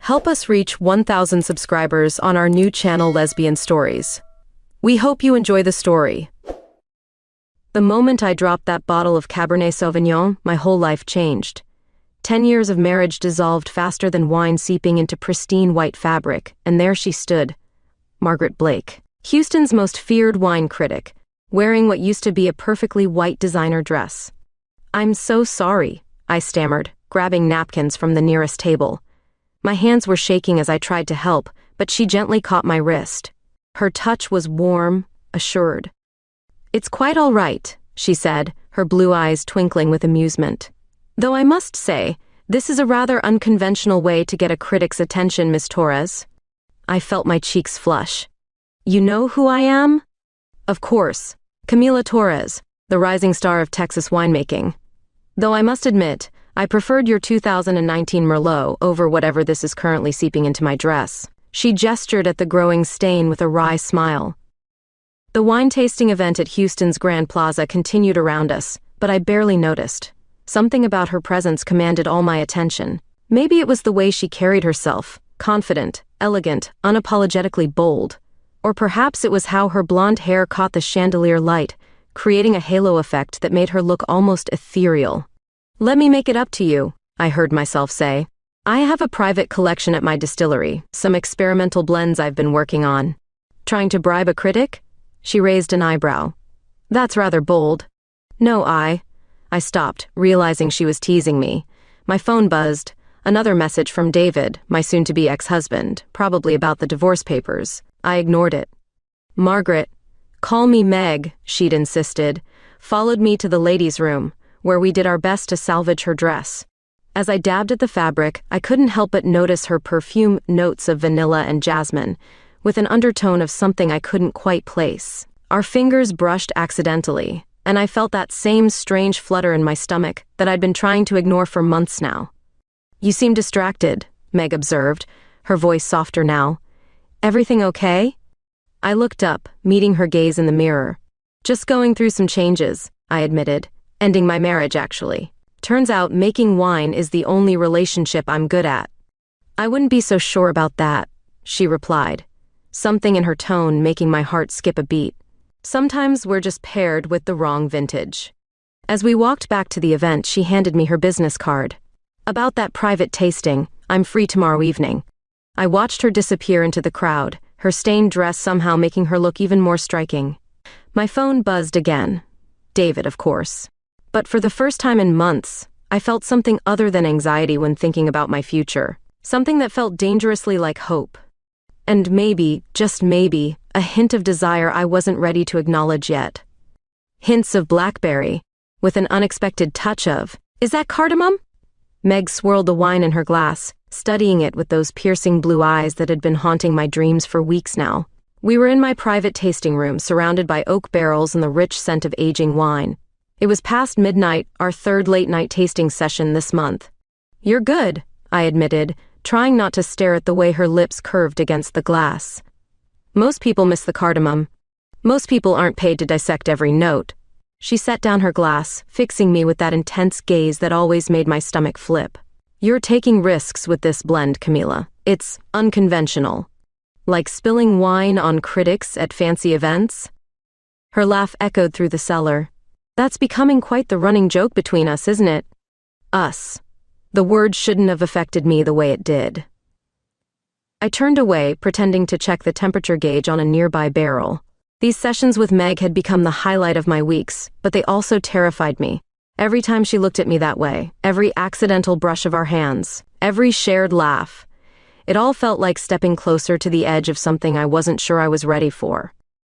Help us reach 1,000 subscribers on our new channel Lesbian Stories. We hope you enjoy the story. The moment I dropped that bottle of Cabernet Sauvignon, my whole life changed. 10 years of marriage dissolved faster than wine seeping into pristine white fabric, and there she stood, Margaret Blake, Houston's most feared wine critic, wearing what used to be a perfectly white designer dress. "I'm so sorry," I stammered, grabbing napkins from the nearest table. My hands were shaking as I tried to help, but she gently caught my wrist. Her touch was warm, assured. "It's quite all right," she said, her blue eyes twinkling with amusement. "Though I must say, this is a rather unconventional way to get a critic's attention, Miss Torres." I felt my cheeks flush. "You know who I am?" "Of course, Camila Torres, the rising star of Texas winemaking. Though I must admit, I preferred your 2019 Merlot over whatever this is currently seeping into my dress." She gestured at the growing stain with a wry smile. The wine tasting event at Houston's Grand Plaza continued around us, but I barely noticed. Something about her presence commanded all my attention. Maybe it was the way she carried herself, confident, elegant, unapologetically bold. Or perhaps it was how her blonde hair caught the chandelier light, creating a halo effect that made her look almost ethereal. "Let me make it up to you," I heard myself say. "I have a private collection at my distillery, some experimental blends I've been working on." "Trying to bribe a critic?" She raised an eyebrow. "That's rather bold." "No, I stopped, realizing she was teasing me. My phone buzzed. Another message from David, my soon-to-be ex-husband, probably about the divorce papers. I ignored it. "Margaret, call me Meg," she'd insisted, followed me to the ladies' room, where we did our best to salvage her dress. As I dabbed at the fabric, I couldn't help but notice her perfume notes of vanilla and jasmine, with an undertone of something I couldn't quite place. Our fingers brushed accidentally, and I felt that same strange flutter in my stomach that I'd been trying to ignore for months now. "You seem distracted," Meg observed, her voice softer now. "Everything okay?" I looked up, meeting her gaze in the mirror. "Just going through some changes," I admitted. "Ending my marriage, actually. Turns out making wine is the only relationship I'm good at." "I wouldn't be so sure about that," she replied, something in her tone making my heart skip a beat. "Sometimes we're just paired with the wrong vintage." As we walked back to the event, she handed me her business card. "About that private tasting, I'm free tomorrow evening." I watched her disappear into the crowd, her stained dress somehow making her look even more striking. My phone buzzed again. David, of course. But for the first time in months, I felt something other than anxiety when thinking about my future. Something that felt dangerously like hope. And maybe, just maybe, a hint of desire I wasn't ready to acknowledge yet. Hints of blackberry, with an unexpected touch of, "Is that cardamom?" Meg swirled the wine in her glass, studying it with those piercing blue eyes that had been haunting my dreams for weeks now. We were in my private tasting room, surrounded by oak barrels and the rich scent of aging wine. It was past midnight, our third late-night tasting session this month. "You're good," I admitted, trying not to stare at the way her lips curved against the glass. "Most people miss the cardamom. Most people aren't paid to dissect every note." She set down her glass, fixing me with that intense gaze that always made my stomach flip. "You're taking risks with this blend, Camila. It's unconventional. Like spilling wine on critics at fancy events?" Her laugh echoed through the cellar. "That's becoming quite the running joke between us, isn't it?" Us. The word shouldn't have affected me the way it did. I turned away, pretending to check the temperature gauge on a nearby barrel. These sessions with Meg had become the highlight of my weeks, but they also terrified me. Every time she looked at me that way, every accidental brush of our hands, every shared laugh, it all felt like stepping closer to the edge of something I wasn't sure I was ready for.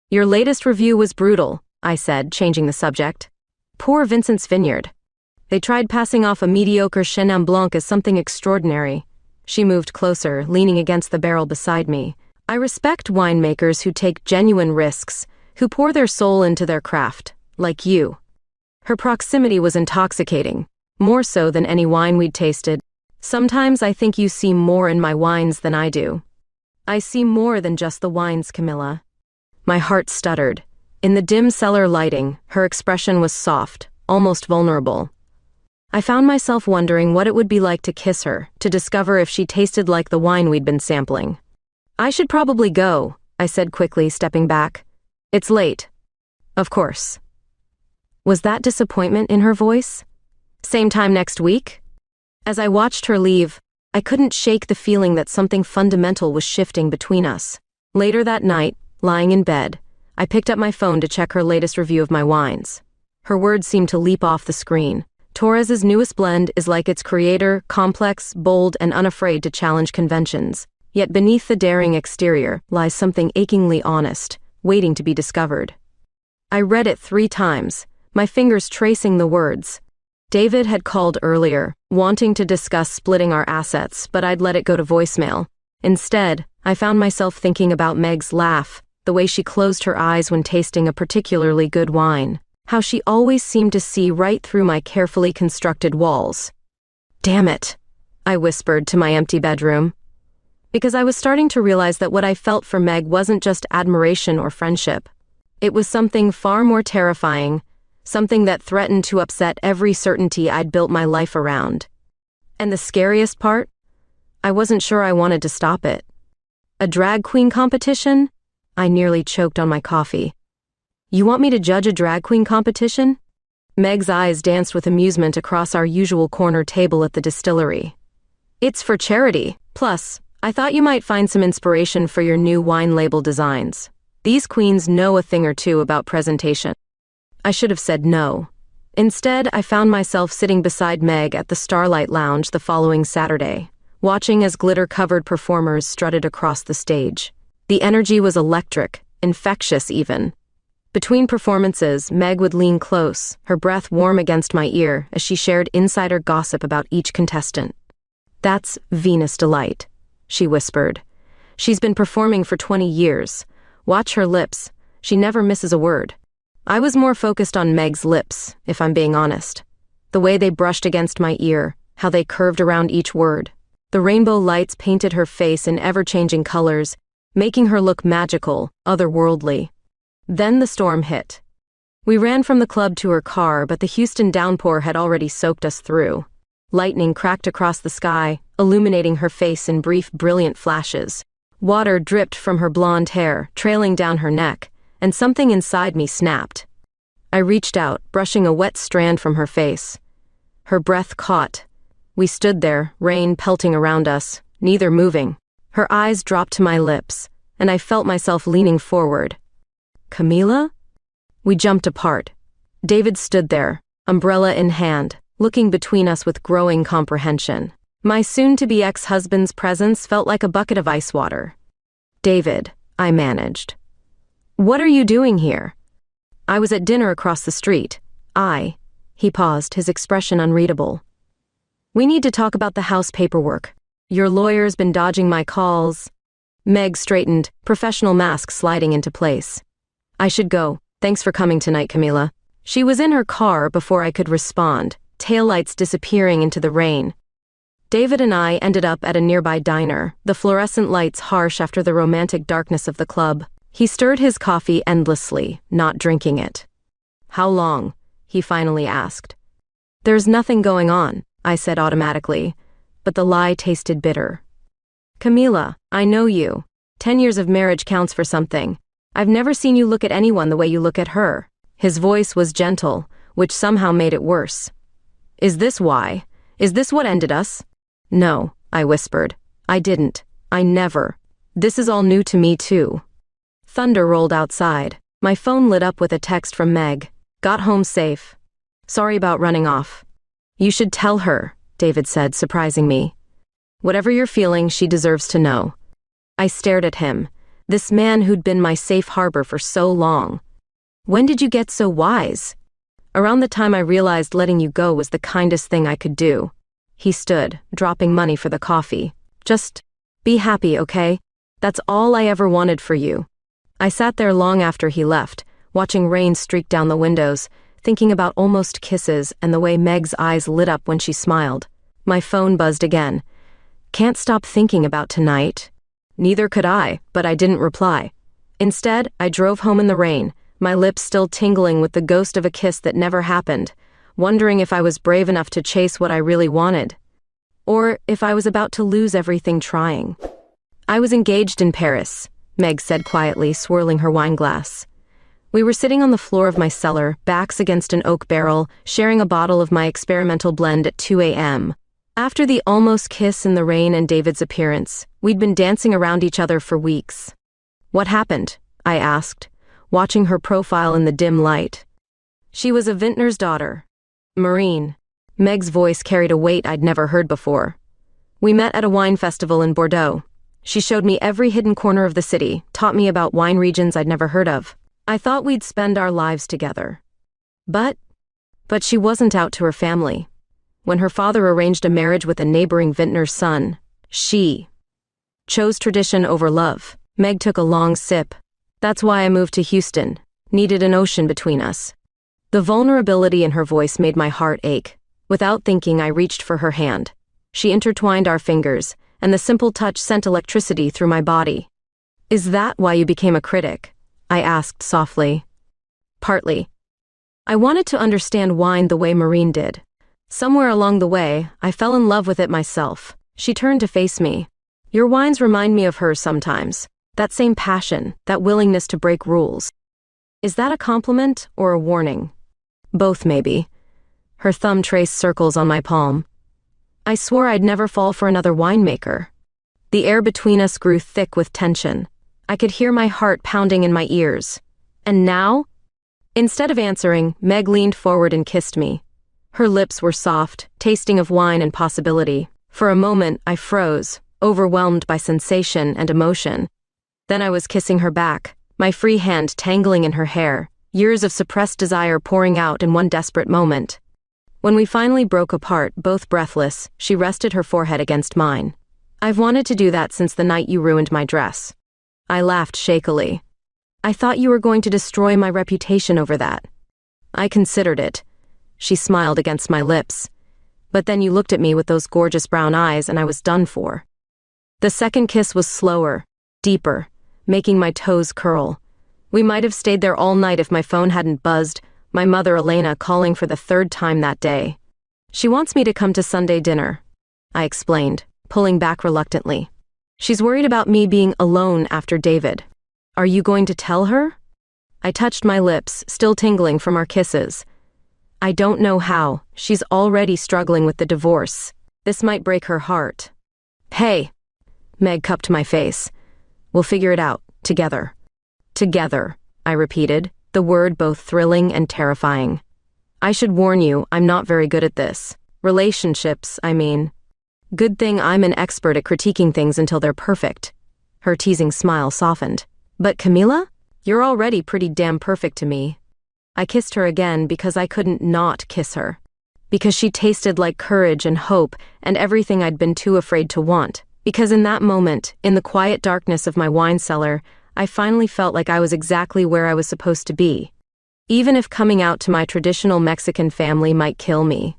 "Your latest review was brutal," I said, changing the subject. "Poor Vincent's Vineyard. They tried passing off a mediocre Chenin Blanc as something extraordinary." She moved closer, leaning against the barrel beside me. "I respect winemakers who take genuine risks, who pour their soul into their craft, like you." Her proximity was intoxicating, more so than any wine we'd tasted. "Sometimes I think you see more in my wines than I do." "I see more than just the wines, Camilla." My heart stuttered. In the dim cellar lighting, her expression was soft, almost vulnerable. I found myself wondering what it would be like to kiss her, to discover if she tasted like the wine we'd been sampling. I should probably go, I said quickly, stepping back. It's late. Of course. Was that disappointment in her voice? Same time next week? As I watched her leave, I couldn't shake the feeling that something fundamental was shifting between us. Later that night, lying in bed, I picked up my phone to check her latest review of my wines. Her words seemed to leap off the screen. Torres's newest blend is like its creator, complex, bold, and unafraid to challenge conventions. Yet beneath the daring exterior lies something achingly honest, waiting to be discovered. I read it 3 times, my fingers tracing the words. David had called earlier, wanting to discuss splitting our assets, but I'd let it go to voicemail. Instead, I found myself thinking about Meg's laugh, the way she closed her eyes when tasting a particularly good wine, how she always seemed to see right through my carefully constructed walls. Damn it, I whispered to my empty bedroom. Because I was starting to realize that what I felt for Meg wasn't just admiration or friendship. It was something far more terrifying, something that threatened to upset every certainty I'd built my life around. And the scariest part? I wasn't sure I wanted to stop it. A drag queen competition? I nearly choked on my coffee. You want me to judge a drag queen competition? Meg's eyes danced with amusement across our usual corner table at the distillery. It's for charity. Plus, I thought you might find some inspiration for your new wine label designs. These queens know a thing or two about presentation. I should have said no. Instead, I found myself sitting beside Meg at the Starlight Lounge the following Saturday, watching as glitter-covered performers strutted across the stage. The energy was electric, infectious even. Between performances, Meg would lean close, her breath warm against my ear as she shared insider gossip about each contestant. That's Venus Delight, she whispered. She's been performing for 20 years. Watch her lips. She never misses a word. I was more focused on Meg's lips, if I'm being honest. The way they brushed against my ear, how they curved around each word. The rainbow lights painted her face in ever-changing colors, making her look magical, otherworldly. Then the storm hit. We ran from the club to her car, but the Houston downpour had already soaked us through. Lightning cracked across the sky, illuminating her face in brief, brilliant flashes. Water dripped from her blonde hair, trailing down her neck, and something inside me snapped. I reached out, brushing a wet strand from her face. Her breath caught. We stood there, rain pelting around us, neither moving. Her eyes dropped to my lips, and I felt myself leaning forward. Camila? We jumped apart. David stood there, umbrella in hand, looking between us with growing comprehension. My soon-to-be ex-husband's presence felt like a bucket of ice water. David, I managed. What are you doing here? I was at dinner across the street. He paused, his expression unreadable. We need to talk about the house paperwork. Your lawyer's been dodging my calls. Meg straightened, professional mask sliding into place. I should go. Thanks for coming tonight, Camila. She was in her car before I could respond, taillights disappearing into the rain. David and I ended up at a nearby diner, the fluorescent lights harsh after the romantic darkness of the club. He stirred his coffee endlessly, not drinking it. How long? He finally asked. There's nothing going on, I said automatically, but the lie tasted bitter. Camila, I know you. 10 years of marriage counts for something. I've never seen you look at anyone the way you look at her. His voice was gentle, which somehow made it worse. Is this why? Is this what ended us? No, I whispered. I didn't. I never. This is all new to me too. Thunder rolled outside. My phone lit up with a text from Meg. Got home safe. Sorry about running off. You should tell her, David said, surprising me. Whatever you're feeling, she deserves to know. I stared at him, this man who'd been my safe harbor for so long. When did you get so wise? Around the time I realized letting you go was the kindest thing I could do. He stood, dropping money for the coffee. Just be happy, okay? That's all I ever wanted for you. I sat there long after he left, watching rain streak down the windows, thinking about almost kisses and the way Meg's eyes lit up when she smiled. My phone buzzed again. Can't stop thinking about tonight. Neither could I, but I didn't reply. Instead, I drove home in the rain, my lips still tingling with the ghost of a kiss that never happened, wondering if I was brave enough to chase what I really wanted, or if I was about to lose everything trying. I was engaged in Paris, Meg said quietly, swirling her wine glass. We were sitting on the floor of my cellar, backs against an oak barrel, sharing a bottle of my experimental blend at 2 a.m. After the almost kiss in the rain and David's appearance, we'd been dancing around each other for weeks. What happened? I asked, watching her profile in the dim light. She was a vintner's daughter. Marine. Meg's voice carried a weight I'd never heard before. We met at a wine festival in Bordeaux. She showed me every hidden corner of the city, taught me about wine regions I'd never heard of. I thought we'd spend our lives together. But she wasn't out to her family. When her father arranged a marriage with a neighboring vintner's son, she chose tradition over love. Meg took a long sip. That's why I moved to Houston. Needed an ocean between us. The vulnerability in her voice made my heart ache. Without thinking, I reached for her hand. She intertwined our fingers, and the simple touch sent electricity through my body. Is that why you became a critic? I asked softly. Partly. I wanted to understand wine the way Marine did. Somewhere along the way, I fell in love with it myself. She turned to face me. Your wines remind me of hers sometimes. That same passion, that willingness to break rules. Is that a compliment or a warning? Both, maybe. Her thumb traced circles on my palm. I swore I'd never fall for another winemaker. The air between us grew thick with tension. I could hear my heart pounding in my ears. And now? Instead of answering, Meg leaned forward and kissed me. Her lips were soft, tasting of wine and possibility. For a moment, I froze, overwhelmed by sensation and emotion. Then I was kissing her back, my free hand tangling in her hair, years of suppressed desire pouring out in one desperate moment. When we finally broke apart, both breathless, she rested her forehead against mine. I've wanted to do that since the night you ruined my dress. I laughed shakily. I thought you were going to destroy my reputation over that. I considered it. She smiled against my lips. But then you looked at me with those gorgeous brown eyes and I was done for. The second kiss was slower, deeper, making my toes curl. We might have stayed there all night if my phone hadn't buzzed, my mother Elena calling for the third time that day. She wants me to come to Sunday dinner, I explained, pulling back reluctantly. She's worried about me being alone after David. Are you going to tell her? I touched my lips, still tingling from our kisses. I don't know how. She's already struggling with the divorce. This might break her heart. Hey, Meg cupped my face. We'll figure it out, together. Together, I repeated, the word both thrilling and terrifying. I should warn you, I'm not very good at this. Relationships, I mean. Good thing I'm an expert at critiquing things until they're perfect. Her teasing smile softened. But Camila? You're already pretty damn perfect to me. I kissed her again because I couldn't not kiss her. Because she tasted like courage and hope and everything I'd been too afraid to want. Because in that moment, in the quiet darkness of my wine cellar, I finally felt like I was exactly where I was supposed to be. Even if coming out to my traditional Mexican family might kill me.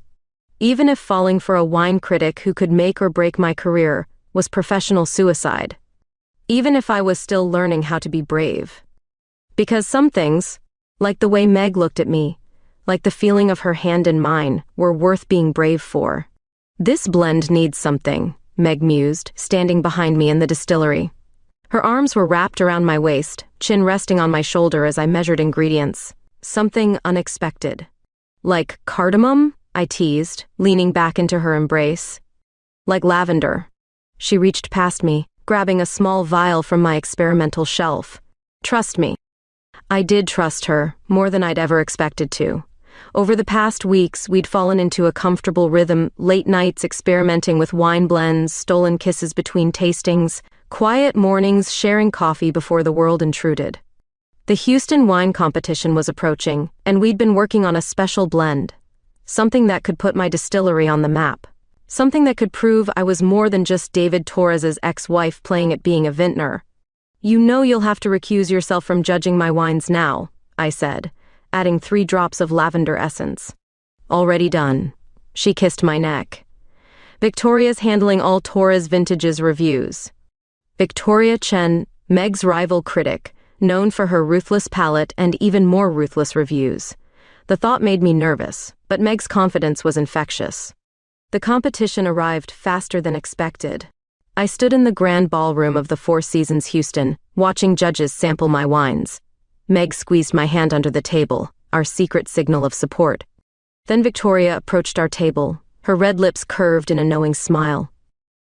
Even if falling for a wine critic who could make or break my career was professional suicide. Even if I was still learning how to be brave. Because some things, like the way Meg looked at me, like the feeling of her hand in mine, were worth being brave for. This blend needs something, Meg mused, standing behind me in the distillery. Her arms were wrapped around my waist, chin resting on my shoulder as I measured ingredients. Something unexpected. Like cardamom? I teased, leaning back into her embrace. Like lavender. She reached past me, grabbing a small vial from my experimental shelf. Trust me. I did trust her, more than I'd ever expected to. Over the past weeks, we'd fallen into a comfortable rhythm, late nights experimenting with wine blends, stolen kisses between tastings, quiet mornings sharing coffee before the world intruded. The Houston wine competition was approaching, and we'd been working on a special blend. Something that could put my distillery on the map. Something that could prove I was more than just David Torres's ex-wife playing at being a vintner. You know you'll have to recuse yourself from judging my wines now, I said, adding 3 drops of lavender essence. Already done. She kissed my neck. Victoria's handling all Torres vintages reviews. Victoria Chen, Meg's rival critic, known for her ruthless palate and even more ruthless reviews. The thought made me nervous, but Meg's confidence was infectious. The competition arrived faster than expected. I stood in the grand ballroom of the Four Seasons Houston, watching judges sample my wines. Meg squeezed my hand under the table, our secret signal of support. Then Victoria approached our table, her red lips curved in a knowing smile.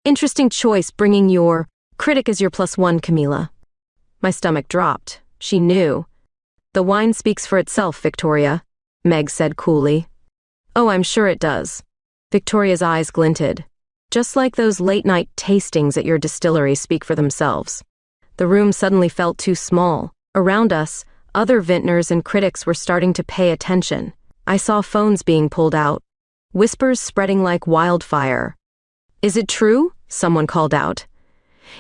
Interesting choice bringing your Critic as your +1, Camila. My stomach dropped. She knew. The wine speaks for itself, Victoria, Meg said coolly. Oh, I'm sure it does. Victoria's eyes glinted. Just like those late-night tastings at your distillery speak for themselves. The room suddenly felt too small. Around us, other vintners and critics were starting to pay attention. I saw phones being pulled out. Whispers spreading like wildfire. Is it true? Someone called out.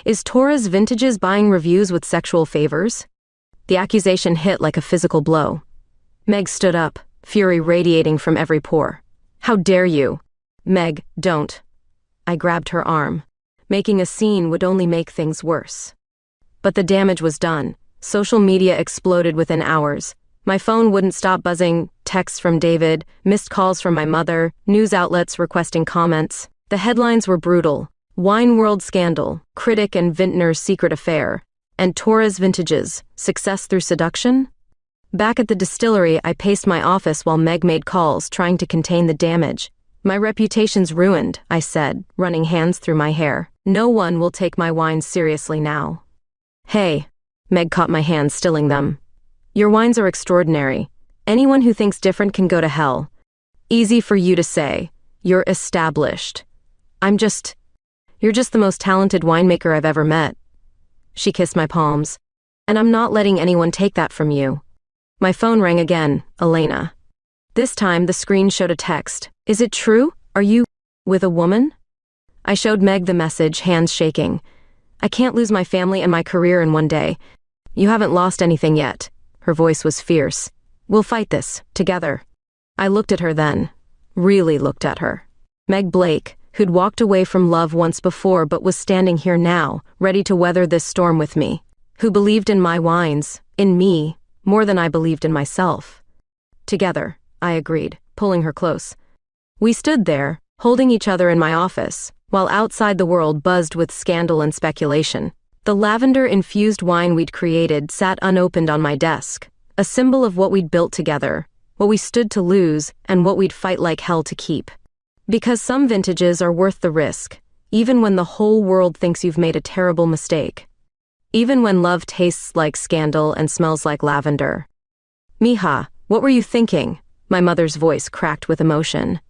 Is Torres Vintages buying reviews with sexual favors? The accusation hit like a physical blow. Meg stood up, fury radiating from every pore. How dare you? Meg, don't. I grabbed her arm. Making a scene would only make things worse. But the damage was done. Social media exploded within hours. My phone wouldn't stop buzzing, texts from David, missed calls from my mother, news outlets requesting comments. The headlines were brutal. Wine World Scandal, Critic and Vintner's Secret Affair, and Torres Vintages, Success Through Seduction? Back at the distillery, I paced my office while Meg made calls, trying to contain the damage. My reputation's ruined, I said, running hands through my hair. No one will take my wines seriously now. Hey, Meg caught my hand, stilling them. Your wines are extraordinary. Anyone who thinks different can go to hell. Easy for you to say. You're established. You're just the most talented winemaker I've ever met. She kissed my palms. And I'm not letting anyone take that from you. My phone rang again, Elena. This time the screen showed a text. Is it true? Are you with a woman? I showed Meg the message, hands shaking. I can't lose my family and my career in one day. You haven't lost anything yet. Her voice was fierce. We'll fight this, together. I looked at her then. Really looked at her. Meg Blake, who'd walked away from love once before but was standing here now, ready to weather this storm with me. Who believed in my wines, in me, more than I believed in myself. Together, I agreed, pulling her close. We stood there, holding each other in my office, while outside the world buzzed with scandal and speculation. The lavender-infused wine we'd created sat unopened on my desk, a symbol of what we'd built together, what we stood to lose, and what we'd fight like hell to keep. Because some vintages are worth the risk, even when the whole world thinks you've made a terrible mistake. Even when love tastes like scandal and smells like lavender. Mija, what were you thinking? My mother's voice cracked with emotion.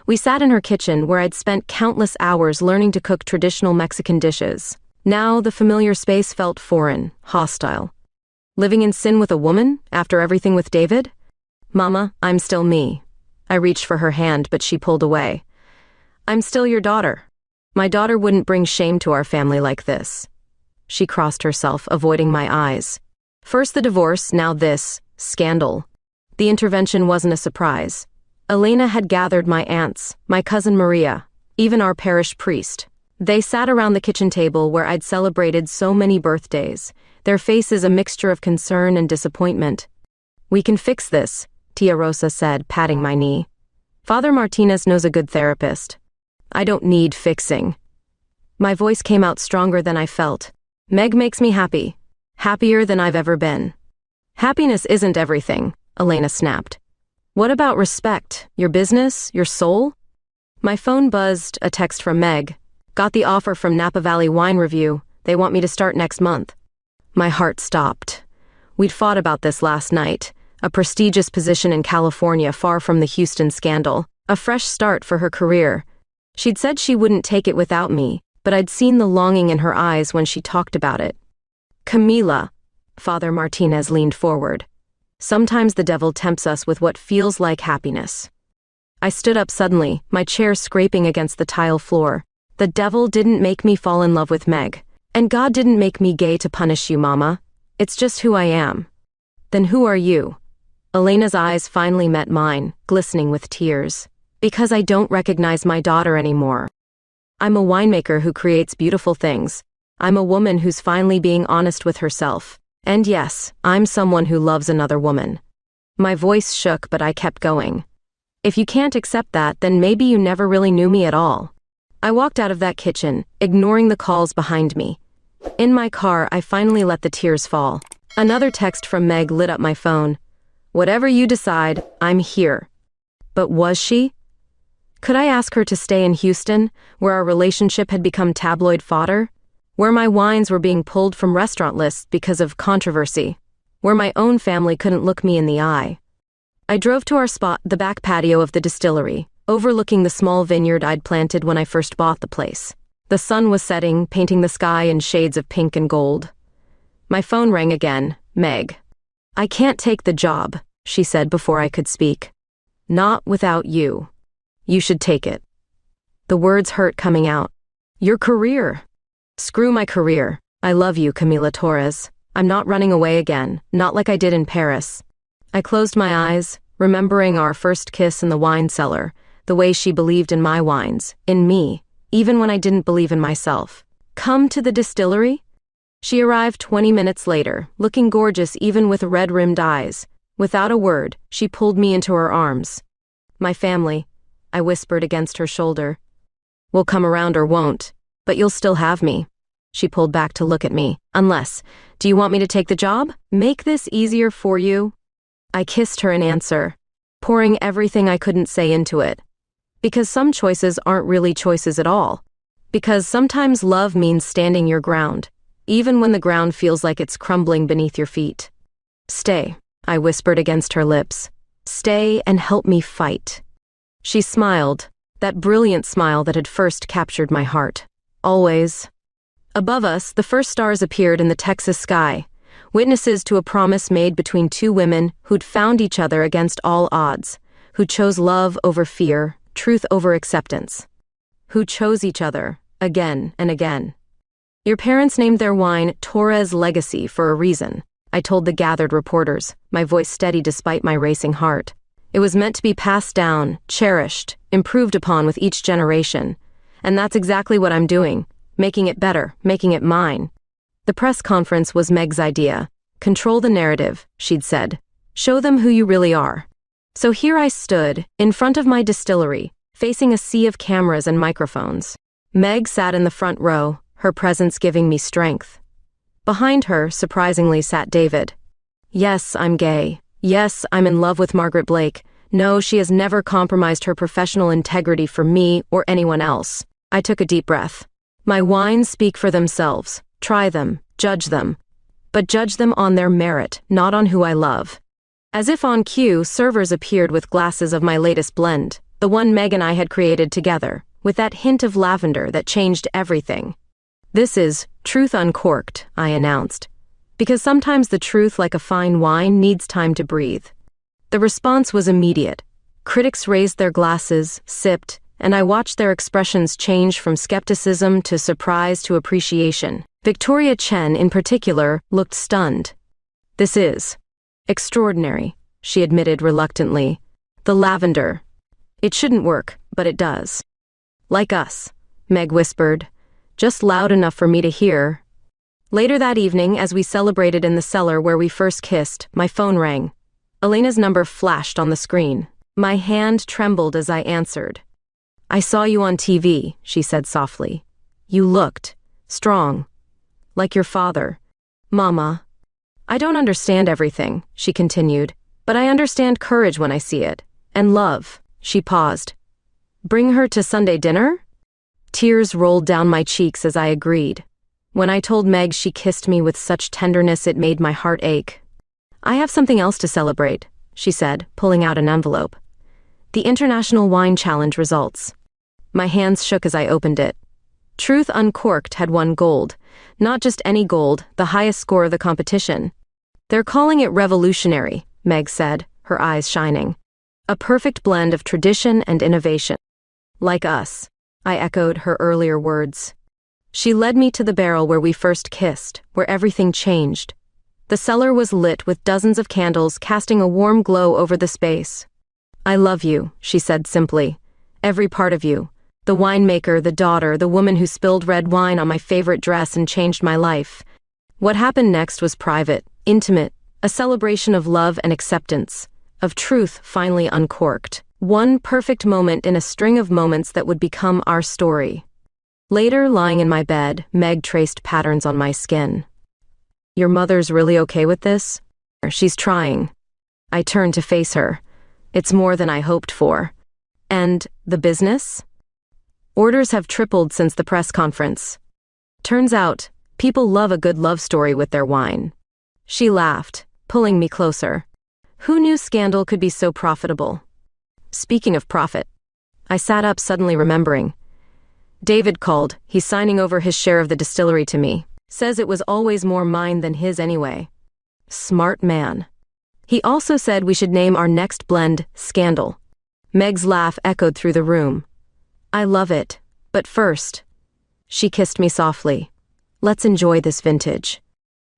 We sat in her kitchen where I'd spent countless hours learning to cook traditional Mexican dishes. Now the familiar space felt foreign, hostile. Living in sin with a woman, after everything with David? Mama, I'm still me. I reached for her hand, but she pulled away. I'm still your daughter. My daughter wouldn't bring shame to our family like this. She crossed herself, avoiding my eyes. First the divorce, now this, scandal. The intervention wasn't a surprise. Elena had gathered my aunts, my cousin Maria, even our parish priest. They sat around the kitchen table where I'd celebrated so many birthdays, their faces a mixture of concern and disappointment. We can fix this, Tia Rosa said, patting my knee. Father Martinez knows a good therapist. I don't need fixing. My voice came out stronger than I felt. Meg makes me happy. Happier than I've ever been. Happiness isn't everything, Elena snapped. What about respect, your business, your soul? My phone buzzed, a text from Meg. Got the offer from Napa Valley Wine Review. They want me to start next month. My heart stopped. We'd fought about this last night. A prestigious position in California far from the Houston scandal. A fresh start for her career. She'd said she wouldn't take it without me, but I'd seen the longing in her eyes when she talked about it. Camila, Father Martinez leaned forward. Sometimes the devil tempts us with what feels like happiness. I stood up suddenly, my chair scraping against the tile floor. The devil didn't make me fall in love with Meg. And God didn't make me gay to punish you, Mama. It's just who I am. Then who are you? Elena's eyes finally met mine, glistening with tears. Because I don't recognize my daughter anymore. I'm a winemaker who creates beautiful things. I'm a woman who's finally being honest with herself. And yes, I'm someone who loves another woman. My voice shook, but I kept going. If you can't accept that, then maybe you never really knew me at all. I walked out of that kitchen, ignoring the calls behind me. In my car, I finally let the tears fall. Another text from Meg lit up my phone. Whatever you decide, I'm here. But was she? Could I ask her to stay in Houston, where our relationship had become tabloid fodder? Where my wines were being pulled from restaurant lists because of controversy? Where my own family couldn't look me in the eye? I drove to our spot, the back patio of the distillery, overlooking the small vineyard I'd planted when I first bought the place. The sun was setting, painting the sky in shades of pink and gold. My phone rang again. Meg. I can't take the job, she said before I could speak. Not without you. You should take it. The words hurt coming out. Your career. Screw my career. I love you, Camila Torres. I'm not running away again, not like I did in Paris. I closed my eyes, remembering our first kiss in the wine cellar, the way she believed in my wines, in me, even when I didn't believe in myself. Come to the distillery? She arrived 20 minutes later, looking gorgeous even with red-rimmed eyes. Without a word, she pulled me into her arms. My family, I whispered against her shoulder. Will come around or won't, but you'll still have me. She pulled back to look at me. Unless, do you want me to take the job? Make this easier for you? I kissed her in answer, pouring everything I couldn't say into it. Because some choices aren't really choices at all. Because sometimes love means standing your ground, even when the ground feels like it's crumbling beneath your feet. Stay, I whispered against her lips. Stay and help me fight. She smiled, that brilliant smile that had first captured my heart. Always. Above us, the first stars appeared in the Texas sky, witnesses to a promise made between two women who'd found each other against all odds, who chose love over fear, truth over acceptance, who chose each other again and again. Your parents named their wine Torres Legacy for a reason, I told the gathered reporters, my voice steady despite my racing heart. It was meant to be passed down, cherished, improved upon with each generation. And that's exactly what I'm doing, making it better, making it mine. The press conference was Meg's idea. Control the narrative, she'd said. Show them who you really are. So here I stood, in front of my distillery, facing a sea of cameras and microphones. Meg sat in the front row, her presence giving me strength. Behind her, surprisingly, sat David. Yes, I'm gay. Yes, I'm in love with Margaret Blake. No, she has never compromised her professional integrity for me or anyone else. I took a deep breath. My wines speak for themselves. Try them, judge them. But judge them on their merit, not on who I love. As if on cue, servers appeared with glasses of my latest blend, the one Meg and I had created together, with that hint of lavender that changed everything. This is Truth Uncorked, I announced. Because sometimes the truth, like a fine wine, needs time to breathe. The response was immediate. Critics raised their glasses, sipped, and I watched their expressions change from skepticism to surprise to appreciation. Victoria Chen, in particular, looked stunned. This is extraordinary, she admitted reluctantly. The lavender. It shouldn't work, but it does. Like us, Meg whispered, just loud enough for me to hear. Later that evening, as we celebrated in the cellar where we first kissed, my phone rang. Elena's number flashed on the screen. My hand trembled as I answered. I saw you on TV, she said softly. You looked strong. Like your father. Mama. I don't understand everything, she continued, but I understand courage when I see it. And love. She paused. Bring her to Sunday dinner? Tears rolled down my cheeks as I agreed. When I told Meg she kissed me with such tenderness it made my heart ache. I have something else to celebrate, she said, pulling out an envelope. The International Wine Challenge results. My hands shook as I opened it. Truth Uncorked had won gold. Not just any gold, the highest score of the competition. They're calling it revolutionary, Meg said, her eyes shining. A perfect blend of tradition and innovation. Like us, I echoed her earlier words. She led me to the barrel where we first kissed, where everything changed. The cellar was lit with dozens of candles casting a warm glow over the space. I love you, she said simply. Every part of you. The winemaker, the daughter, the woman who spilled red wine on my favorite dress and changed my life. What happened next was private, intimate, a celebration of love and acceptance. of truth finally uncorked. One perfect moment in a string of moments that would become our story. Later, lying in my bed, Meg traced patterns on my skin. Your mother's really okay with this? She's trying. I turned to face her. It's more than I hoped for. And the business? Orders have tripled since the press conference. Turns out, people love a good love story with their wine. She laughed, pulling me closer. Who knew scandal could be so profitable? Speaking of profit, I sat up suddenly remembering. David called. He's signing over his share of the distillery to me. Says it was always more mine than his anyway. Smart man. He also said we should name our next blend Scandal. Meg's laugh echoed through the room. I love it, but first. She kissed me softly. Let's enjoy this vintage.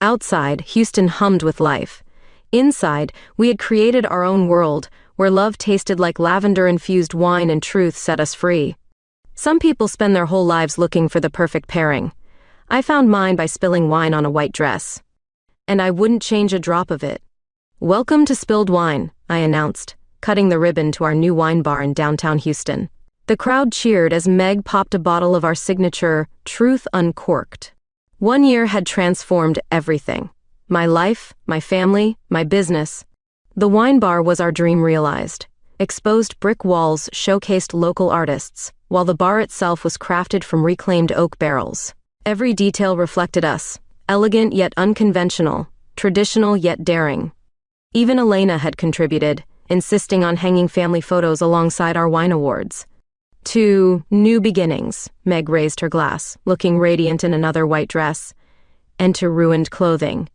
Outside, Houston hummed with life. Inside, we had created our own world, where love tasted like lavender-infused wine and truth set us free. Some people spend their whole lives looking for the perfect pairing. I found mine by spilling wine on a white dress. And I wouldn't change a drop of it. Welcome to Spilled Wine, I announced, cutting the ribbon to our new wine bar in downtown Houston. The crowd cheered as Meg popped a bottle of our signature Truth Uncorked. 1 year had transformed everything. My life, my family, my business. The wine bar was our dream realized. Exposed brick walls showcased local artists, while the bar itself was crafted from reclaimed oak barrels. Every detail reflected us, elegant yet unconventional, traditional yet daring. Even Elena had contributed, insisting on hanging family photos alongside our wine awards. To new beginnings, Meg raised her glass, looking radiant in another white dress, and to ruined clothing.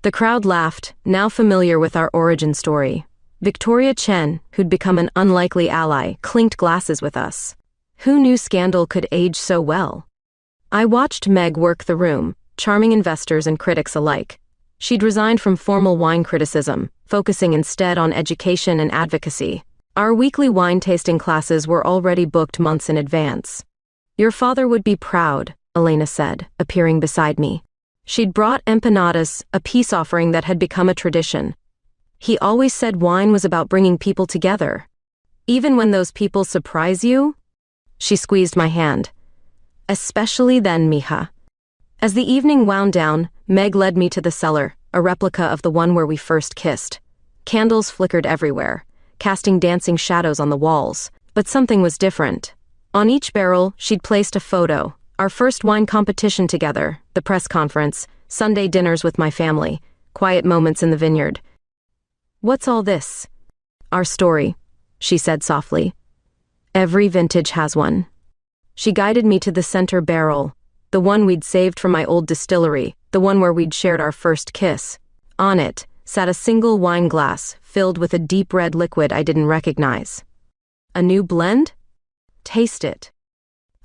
The crowd laughed, now familiar with our origin story. Victoria Chen, who'd become an unlikely ally, clinked glasses with us. Who knew scandal could age so well? I watched Meg work the room, charming investors and critics alike. She'd resigned from formal wine criticism, focusing instead on education and advocacy. Our weekly wine tasting classes were already booked months in advance. Your father would be proud, Elena said, appearing beside me. She'd brought empanadas, a peace offering that had become a tradition. He always said wine was about bringing people together. Even when those people surprise you? She squeezed my hand. Especially then, mija. As the evening wound down, Meg led me to the cellar, a replica of the one where we first kissed. Candles flickered everywhere, casting dancing shadows on the walls, but something was different. On each barrel, she'd placed a photo, our first wine competition together, the press conference, Sunday dinners with my family, quiet moments in the vineyard. What's all this? Our story, she said softly. Every vintage has one. She guided me to the center barrel, the one we'd saved from my old distillery, the one where we'd shared our first kiss. On it sat a single wine glass filled with a deep red liquid I didn't recognize. A new blend? Taste it.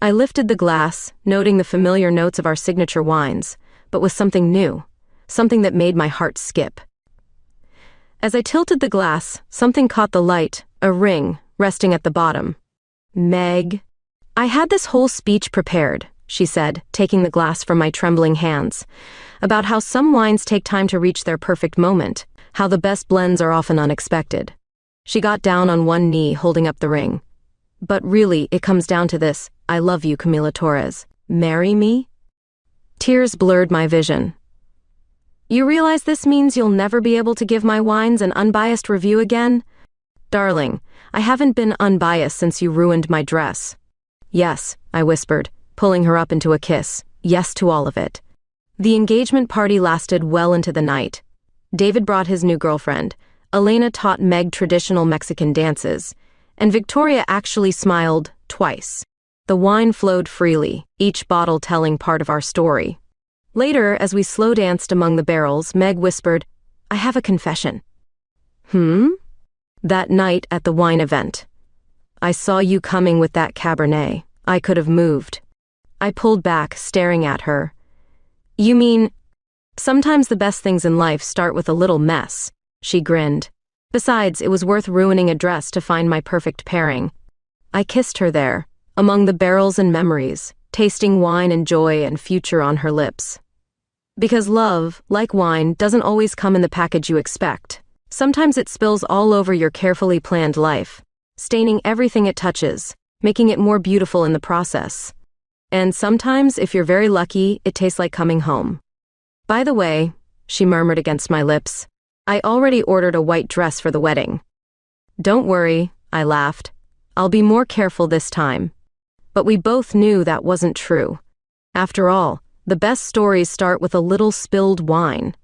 I lifted the glass, noting the familiar notes of our signature wines, but with something new, something that made my heart skip. As I tilted the glass, something caught the light, a ring, resting at the bottom. Meg. I had this whole speech prepared, she said, taking the glass from my trembling hands, about how some wines take time to reach their perfect moment, how the best blends are often unexpected. She got down on one knee, holding up the ring. But really, it comes down to this. I love you, Camila Torres. Marry me? Tears blurred my vision. You realize this means you'll never be able to give my wines an unbiased review again? Darling, I haven't been unbiased since you ruined my dress. Yes, I whispered, pulling her up into a kiss. Yes to all of it. The engagement party lasted well into the night. David brought his new girlfriend. Elena taught Meg traditional Mexican dances, and Victoria actually smiled twice. The wine flowed freely, each bottle telling part of our story. Later, as we slow danced among the barrels, Meg whispered, I have a confession. That night at the wine event. I saw you coming with that Cabernet. I could have moved. I pulled back, staring at her. You mean, sometimes the best things in life start with a little mess, she grinned. Besides, it was worth ruining a dress to find my perfect pairing. I kissed her there, among the barrels and memories, tasting wine and joy and future on her lips. Because love, like wine, doesn't always come in the package you expect. Sometimes it spills all over your carefully planned life, staining everything it touches, making it more beautiful in the process. And sometimes, if you're very lucky, it tastes like coming home. By the way, she murmured against my lips, I already ordered a white dress for the wedding. Don't worry, I laughed. I'll be more careful this time. But we both knew that wasn't true. After all, the best stories start with a little spilled wine.